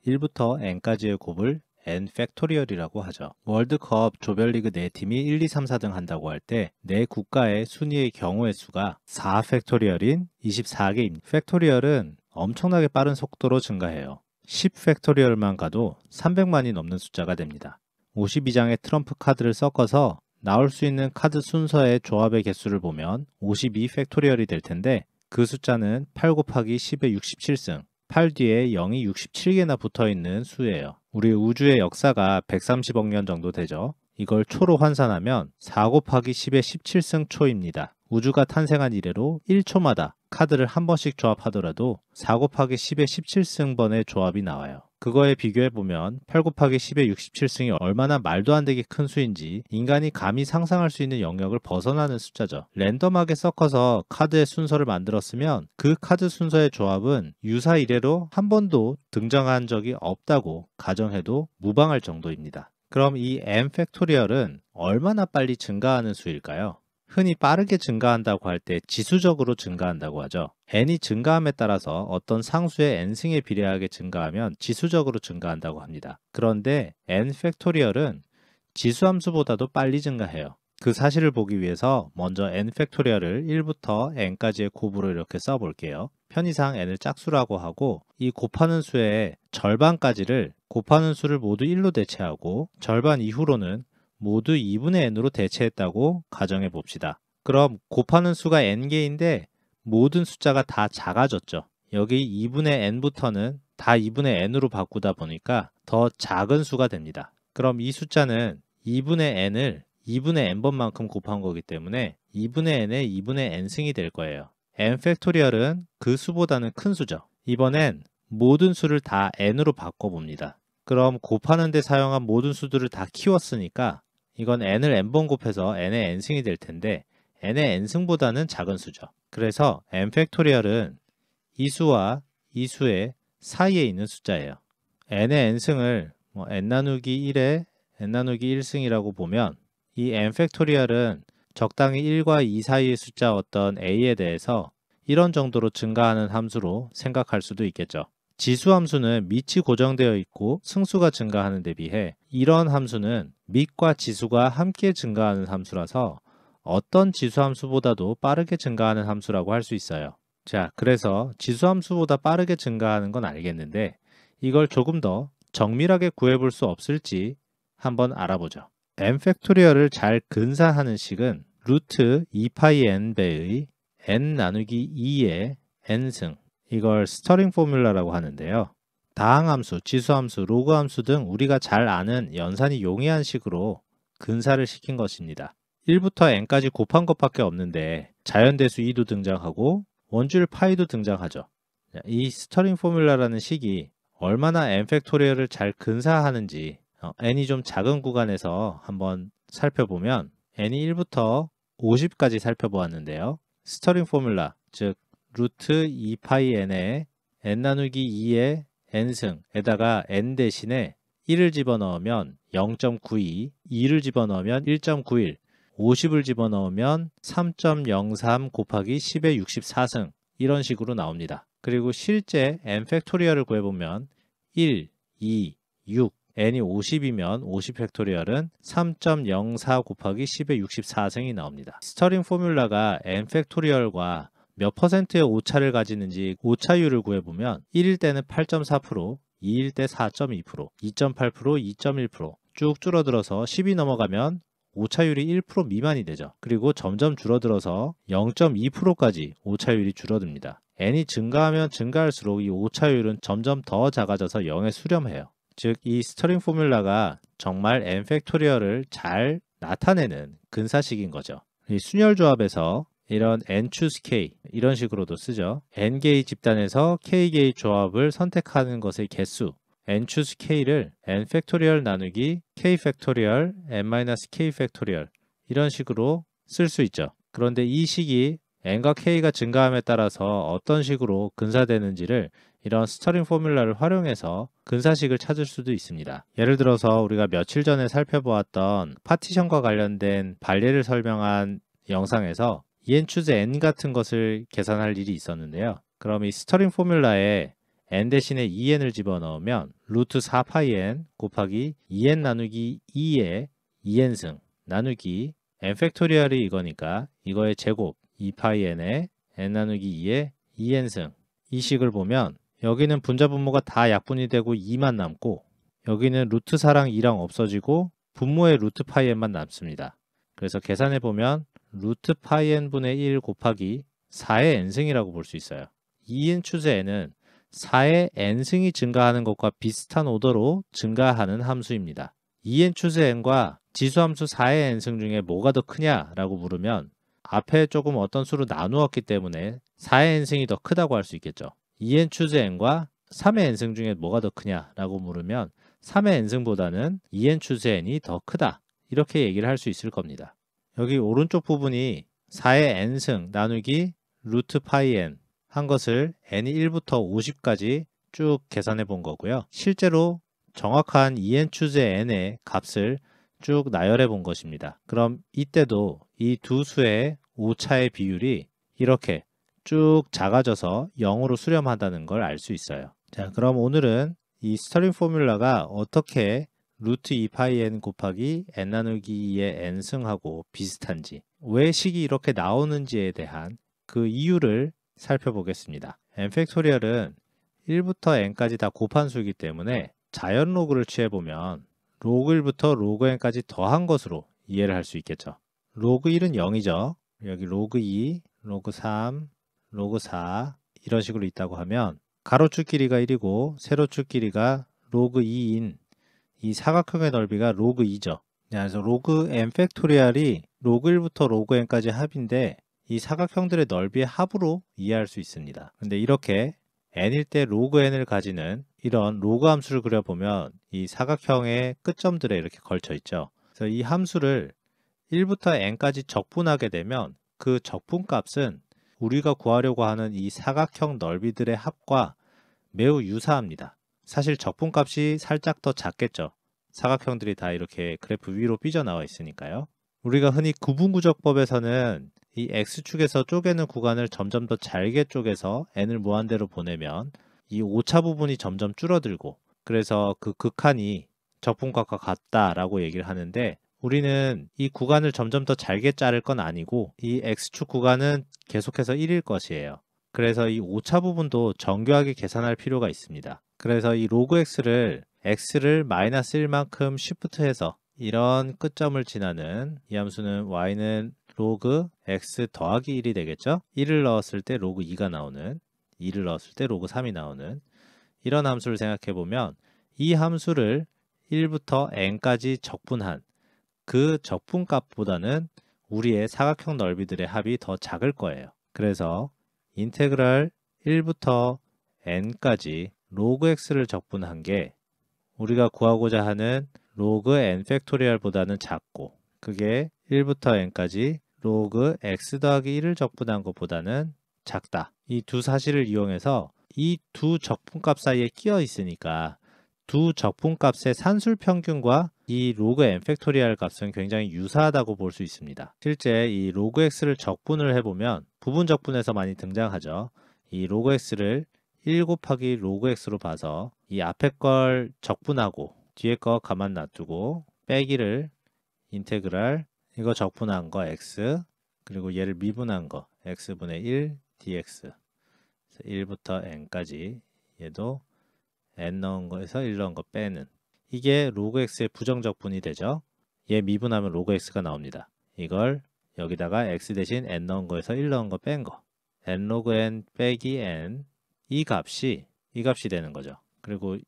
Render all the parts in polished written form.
1부터 n까지의 곱을 n 팩토리얼이라고 하죠. 월드컵 조별리그 4팀이 1, 2, 3, 4등 한다고 할 때 네 국가의 순위의 경우의 수가 4 팩토리얼인 24개입니다. 팩토리얼은 엄청나게 빠른 속도로 증가해요. 10 팩토리얼만 가도 300만이 넘는 숫자가 됩니다. 52장의 트럼프 카드를 섞어서 나올 수 있는 카드 순서의 조합의 개수를 보면 52 팩토리얼이 될 텐데 그 숫자는 8 곱하기 10의 67승, 8 뒤에 0이 67개나 붙어있는 수예요. 우리 우주의 역사가 130억 년 정도 되죠. 이걸 초로 환산하면 4 곱하기 10의 17승 초입니다. 우주가 탄생한 이래로 1초마다 카드를 한 번씩 조합하더라도 4 곱하기 10의 17승번의 조합이 나와요. 그거에 비교해보면 8 곱하기 10의 67승이 얼마나 말도 안 되게 큰 수인지 인간이 감히 상상할 수 있는 영역을 벗어나는 숫자죠. 랜덤하게 섞어서 카드의 순서를 만들었으면 그 카드 순서의 조합은 유사 이래로 한 번도 등장한 적이 없다고 가정해도 무방할 정도입니다. 그럼 이 n 팩토리얼은 얼마나 빨리 증가하는 수일까요? 흔히 빠르게 증가한다고 할 때 지수적으로 증가한다고 하죠. n이 증가함에 따라서 어떤 상수의 n승에 비례하게 증가하면 지수적으로 증가한다고 합니다. 그런데 n 팩토리얼은 지수함수보다도 빨리 증가해요. 그 사실을 보기 위해서 먼저 n 팩토리얼을 1부터 n까지의 곱으로 이렇게 써볼게요. 편의상 n을 짝수라고 하고 이 곱하는 수의 절반까지를 곱하는 수를 모두 1로 대체하고 절반 이후로는 모두 2분의 n으로 대체했다고 가정해 봅시다. 그럼 곱하는 수가 n개인데 모든 숫자가 다 작아졌죠. 여기 2분의 n부터는 다 2분의 n으로 바꾸다 보니까 더 작은 수가 됩니다. 그럼 이 숫자는 2분의 n을 2분의 n번만큼 곱한 거기 때문에 2분의 n의 2분의 n승이 될 거예요. n 팩토리얼은 그 수보다는 큰 수죠. 이번엔 모든 수를 다 n으로 바꿔봅니다. 그럼 곱하는 데 사용한 모든 수들을 다 키웠으니까 이건 n을 n번 곱해서 n의 n승이 될 텐데 n의 n승보다는 작은 수죠. 그래서 n 팩토리얼은 이 수와 이 수의 사이에 있는 숫자예요. n의 n승을 n 나누기 1에 n 나누기 1승이라고 보면 이 n 팩토리얼은 적당히 1과 2 사이의 숫자였던 a에 대해서 이런 정도로 증가하는 함수로 생각할 수도 있겠죠. 지수함수는 밑이 고정되어 있고 승수가 증가하는 데 비해 이런 함수는 밑과 지수가 함께 증가하는 함수라서 어떤 지수함수보다도 빠르게 증가하는 함수라고 할 수 있어요. 자, 그래서 지수함수보다 빠르게 증가하는 건 알겠는데 이걸 조금 더 정밀하게 구해볼 수 없을지 한번 알아보죠. n 팩토리얼을 잘 근사하는 식은 루트 2파이 n배의 n 나누기 2의 n승, 이걸 스터링 포뮬라라고 하는데요. 다항함수, 지수함수, 로그함수 등 우리가 잘 아는 연산이 용이한 식으로 근사를 시킨 것입니다. 1부터 n까지 곱한 것밖에 없는데 자연대수 2도 등장하고 원줄 파이도 등장하죠. 이 스터링 포뮬라라는 식이 얼마나 n 팩토리얼을 잘 근사하는지 n이 좀 작은 구간에서 한번 살펴보면 n이 1부터 50까지 살펴보았는데요. 스터링 포뮬라, 즉 루트 2파이 n에 n 나누기 2의 n승에다가 n 대신에 1을 집어넣으면 0.92, 2를 집어넣으면 1.91, 50을 집어넣으면 3.03 곱하기 10의 64승, 이런 식으로 나옵니다. 그리고 실제 n 팩토리얼을 구해보면 1, 2, 6, n이 50이면 50 팩토리얼은 3.04 곱하기 10의 64승이 나옵니다. 스터링 포뮬라가 n 팩토리얼과 몇 퍼센트의 오차를 가지는지 오차율을 구해보면 1일 때는 8.4%, 2일 때 4.2%, 2.8%, 2.1%, 쭉 줄어들어서 10이 넘어가면 오차율이 1% 미만이 되죠. 그리고 점점 줄어들어서 0.2%까지 오차율이 줄어듭니다. n이 증가하면 증가할수록 이 오차율은 점점 더 작아져서 0에 수렴해요. 즉, 이 스터링 포뮬라가 정말 n 팩토리얼을 잘 나타내는 근사식인 거죠. 이 순열 조합에서 이런 n choose k 이런 식으로도 쓰죠. n개의 집단에서 k개의 조합을 선택하는 것의 개수 n choose k를 n 팩토리얼 나누기 k 팩토리얼 n-k 팩토리얼 이런 식으로 쓸 수 있죠. 그런데 이 식이 n과 k가 증가함에 따라서 어떤 식으로 근사되는지를 이런 스터링 포뮬라를 활용해서 근사식을 찾을 수도 있습니다. 예를 들어서 우리가 며칠 전에 살펴보았던 파티션과 관련된 발례를 설명한 영상에서 en choose n 같은 것을 계산할 일이 있었는데요. 그럼 이 스터링 포뮬라에 n 대신에 2n을 집어넣으면 루트 4파이 n 곱하기 2n 나누기 2의 2n승 나누기 n 팩토리얼이 이거니까 이거의 제곱 2파이 n에 n 나누기 2의 2n승. 이 식을 보면 여기는 분자 분모가 다 약분이 되고 2만 남고 여기는 루트 4랑 2랑 없어지고 분모의 루트 파이 n만 남습니다. 그래서 계산해 보면 루트 파이 n분의 1 곱하기 4의 n승이라고 볼 수 있어요. 2n 추세 n은 4의 n승이 증가하는 것과 비슷한 오더로 증가하는 함수입니다. 2n 추세 n과 지수함수 4의 n승 중에 뭐가 더 크냐라고 물으면 앞에 조금 어떤 수로 나누었기 때문에 4의 n승이 더 크다고 할 수 있겠죠. 2n 추세 n과 3의 n승 중에 뭐가 더 크냐라고 물으면 3의 n승보다는 2n 추세 n이 더 크다. 이렇게 얘기를 할 수 있을 겁니다. 여기 오른쪽 부분이 4의 n승 나누기 루트 파이 n 한 것을 n이 1부터 50까지 쭉 계산해 본 거고요. 실제로 정확한 2n 추세 n의 값을 쭉 나열해 본 것입니다. 그럼 이때도 이 두 수의 오차의 비율이 이렇게 쭉 작아져서 0으로 수렴한다는 걸 알 수 있어요. 자, 그럼 오늘은 이 스터링 포뮬러가 어떻게 루트 2파이 n 곱하기 n 나누기 2의 n승하고 비슷한지, 왜 식이 이렇게 나오는지에 대한 그 이유를 살펴보겠습니다. n 팩토리얼은 1부터 n까지 다 곱한수이기 때문에 자연 로그를 취해보면 로그 1부터 로그 n까지 더한 것으로 이해를 할 수 있겠죠. 로그 1은 0이죠. 여기 로그 2, 로그 3, 로그 4 이런 식으로 있다고 하면 가로축 길이가 1이고 세로축 길이가 로그 2인 이 사각형의 넓이가 로그 2죠. 그래서 로그 n 팩토리얼이 로그 1부터 로그 n까지 합인데 이 사각형들의 넓이의 합으로 이해할 수 있습니다. 근데 이렇게 n일 때 로그 n을 가지는 이런 로그 함수를 그려보면 이 사각형의 끝점들에 이렇게 걸쳐 있죠. 그래서 이 함수를 1부터 n까지 적분하게 되면 그 적분값은 우리가 구하려고 하는 이 사각형 넓이들의 합과 매우 유사합니다. 사실 적분값이 살짝 더 작겠죠. 사각형들이 다 이렇게 그래프 위로 삐져나와 있으니까요. 우리가 흔히 구분구적법에서는 이 x축에서 쪼개는 구간을 점점 더 잘게 쪼개서 n을 무한대로 보내면 이 오차 부분이 점점 줄어들고 그래서 그 극한이 적분값과 같다라고 얘기를 하는데 우리는 이 구간을 점점 더 잘게 자를 건 아니고 이 x축 구간은 계속해서 1일 것이에요. 그래서 이 오차 부분도 정교하게 계산할 필요가 있습니다. 그래서 이 로그 x를 마이너스 1만큼 쉬프트해서 이런 끝점을 지나는 이 함수는 y는 로그 x 더하기 1이 되겠죠? 1을 넣었을 때 로그 2가 나오는 2를 넣었을 때 로그 3이 나오는 이런 함수를 생각해 보면 이 함수를 1부터 n까지 적분한 그 적분값보다는 우리의 사각형 넓이들의 합이 더 작을 거예요. 그래서 인테그랄 1부터 n까지 로그 x를 적분한 게 우리가 구하고자 하는 로그 n 팩토리얼보다는 작고 그게 1부터 n까지 로그 x 더하기 1을 적분한 것보다는 작다. 이 두 사실을 이용해서 이 두 적분값 사이에 끼어 있으니까 두 적분값의 산술 평균과 이 로그 n 팩토리얼 값은 굉장히 유사하다고 볼 수 있습니다. 실제 이 로그 x를 적분을 해보면 부분 적분에서 많이 등장하죠. 이 로그 x를 1 곱하기 로그 x로 봐서 이 앞에 걸 적분하고 뒤에 거 가만 놔두고 빼기를 인테그랄 이거 적분한 거 x 그리고 얘를 미분한 거 x분의 1 dx 1부터 n까지 얘도 n 넣은 거에서 1 넣은 거 빼는 이게 로그 x의 부정적분이 되죠. 얘 미분하면 로그 x가 나옵니다. 이걸 여기다가 x 대신 n 넣은 거에서 1 넣은 거 뺀 거 n 로그 n 빼기 n 이 값이 되는 거죠. 그리고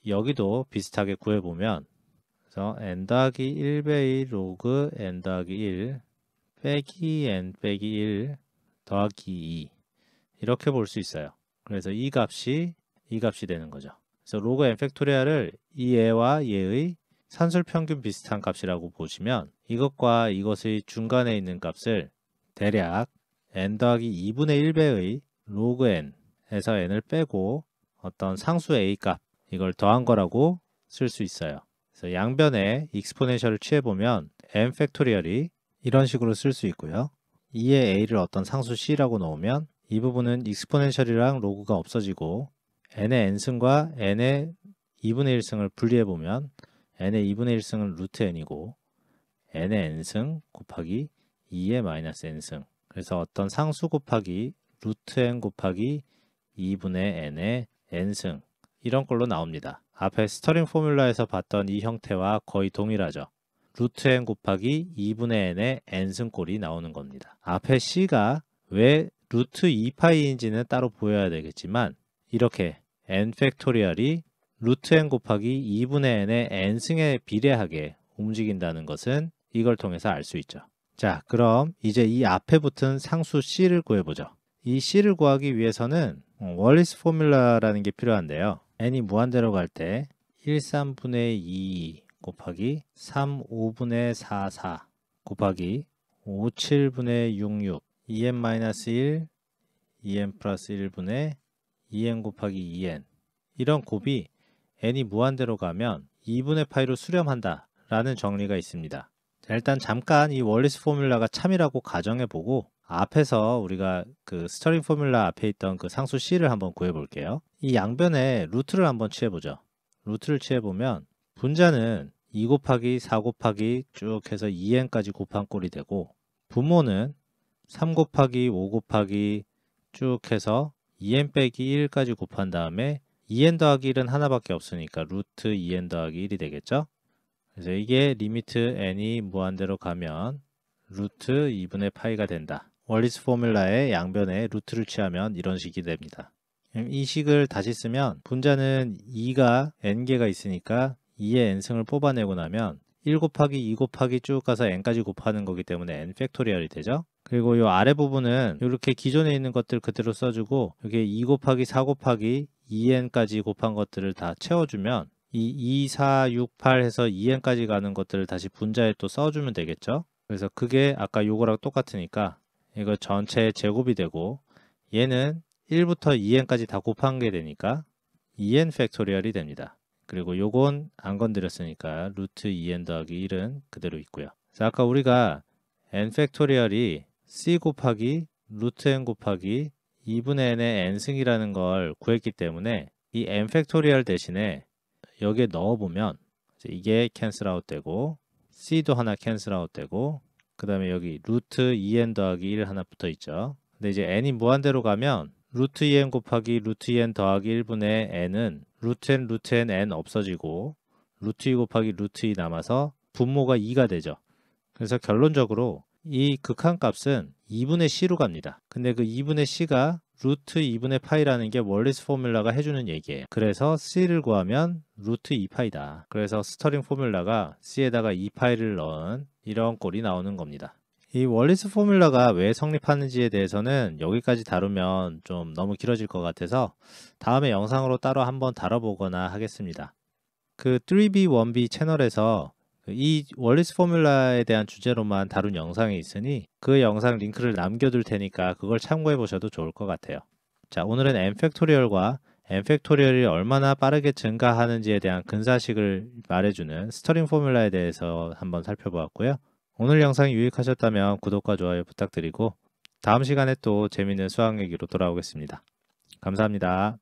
여기도 비슷하게 구해보면 그래서 n 더하기 1배의 로그 n 더하기 1 빼기 n 빼기 1 더하기 2 이렇게 볼 수 있어요. 그래서 이 값이 되는 거죠. 그래서 로그 n 팩토리얼을 이 얘와 얘의 산술 평균 비슷한 값이라고 보시면 이것과 이것의 중간에 있는 값을 대략 n 더하기 2분의 1배의 로그 n 에서 n을 빼고 어떤 상수 a 값 이걸 더한 거라고 쓸 수 있어요. 그래서 양변에 익스포넨셜을 취해보면 n 팩토리얼이 이런 식으로 쓸 수 있고요. 2의 a를 어떤 상수 c라고 넣으면 이 부분은 익스포넨셜이랑 로그가 없어지고 n의 n승과 n의 2분의 1승을 분리해보면 n의 2분의 1승은 루트 n이고 n의 n승 곱하기 2의 마이너스 n승, 그래서 어떤 상수 곱하기 루트 n 곱하기 2분의 n의 n승, 이런 꼴로 나옵니다. 앞에 스터링 포뮬라에서 봤던 이 형태와 거의 동일하죠. 루트 n 곱하기 2분의 n의 n승 꼴이 나오는 겁니다. 앞에 c가 왜 루트 2파이인지는 따로 보여야 되겠지만 이렇게 n 팩토리얼이 루트 n 곱하기 2분의 n의 n승에 비례하게 움직인다는 것은 이걸 통해서 알 수 있죠. 자, 그럼 이제 이 앞에 붙은 상수 c를 구해보죠. 이 c를 구하기 위해서는 월리스 포뮬라라는 게 필요한데요. n이 무한대로 갈 때 1, 3분의 2 곱하기 3, 5분의 4, 4 곱하기 5, 7분의 6, 6 2n-1, 2n 플러스 1분의 2n 곱하기 2n, 이런 곱이 n이 무한대로 가면 2분의 파이로 수렴한다 라는 정리가 있습니다. 자, 일단 잠깐 이 월리스 포뮬라가 참이라고 가정해보고 앞에서 우리가 그 스터링 포뮬라 앞에 있던 그 상수 c를 한번 구해볼게요. 이 양변에 루트를 한번 취해보죠. 루트를 취해보면 분자는 2 곱하기 4 곱하기 쭉 해서 2n까지 곱한 꼴이 되고, 분모는 3 곱하기 5 곱하기 쭉 해서 2n 빼기 1까지 곱한 다음에 2n 더하기 1은 하나밖에 없으니까 루트 2n 더하기 1이 되겠죠? 그래서 이게 리미트 n이 무한대로 가면 루트 2분의 파이가 된다. 월리스 포뮬라의 양변에 루트를 취하면 이런 식이 됩니다. 이 식을 다시 쓰면 분자는 2가 n개가 있으니까 2의 n승을 뽑아내고 나면 1 곱하기 2 곱하기 쭉 가서 n까지 곱하는 거기 때문에 n 팩토리얼이 되죠. 그리고 이 아래 부분은 이렇게 기존에 있는 것들 그대로 써주고 여기 2 곱하기 4 곱하기 2n까지 곱한 것들을 다 채워주면 이 2, 4, 6, 8 해서 2n까지 가는 것들을 다시 분자에 또 써주면 되겠죠. 그래서 그게 아까 요거랑 똑같으니까 이거 전체의 제곱이 되고, 얘는 1부터 2n까지 다 곱한 게 되니까 2n 팩토리얼이 됩니다. 그리고 요건 안 건드렸으니까 루트 2n 더하기 1은 그대로 있고요. 그래서 아까 우리가 n 팩토리얼이 c 곱하기 루트 n 곱하기 2분의 n의 n승이라는 걸 구했기 때문에 이 n 팩토리얼 대신에 여기에 넣어보면 이게 캔슬 아웃 되고 c도 하나 캔슬 아웃 되고, 그 다음에 여기 루트 2n 더하기 1 하나 붙어 있죠. 근데 이제 n이 무한대로 가면 루트 2n 곱하기 루트 2n 더하기 1분의 n은 루트 n n 없어지고 루트 2 곱하기 루트 2 남아서 분모가 2가 되죠. 그래서 결론적으로 이 극한값은 2분의 c로 갑니다. 근데 그 2분의 c가 루트 2분의 파이라는 게 월리스 포뮬라가 해주는 얘기예요. 그래서 c를 구하면 루트 2파이다. 그래서 스터링 포뮬라가 c에다가 2파이를 넣은 이런 꼴이 나오는 겁니다. 이 월리스 포뮬라가 왜 성립하는지에 대해서는 여기까지 다루면 좀 너무 길어질 것 같아서 다음에 영상으로 따로 한번 다뤄보거나 하겠습니다. 그 3B, 1B 채널에서 이 월리스 포뮬라에 대한 주제로만 다룬 영상이 있으니 그 영상 링크를 남겨둘 테니까 그걸 참고해 보셔도 좋을 것 같아요. 자, 오늘은 n 팩토리얼과 n 팩토리얼이 얼마나 빠르게 증가하는지에 대한 근사식을 말해주는 스터링 포뮬라에 대해서 한번 살펴보았고요. 오늘 영상이 유익하셨다면 구독과 좋아요 부탁드리고 다음 시간에 또 재미있는 수학 얘기로 돌아오겠습니다. 감사합니다.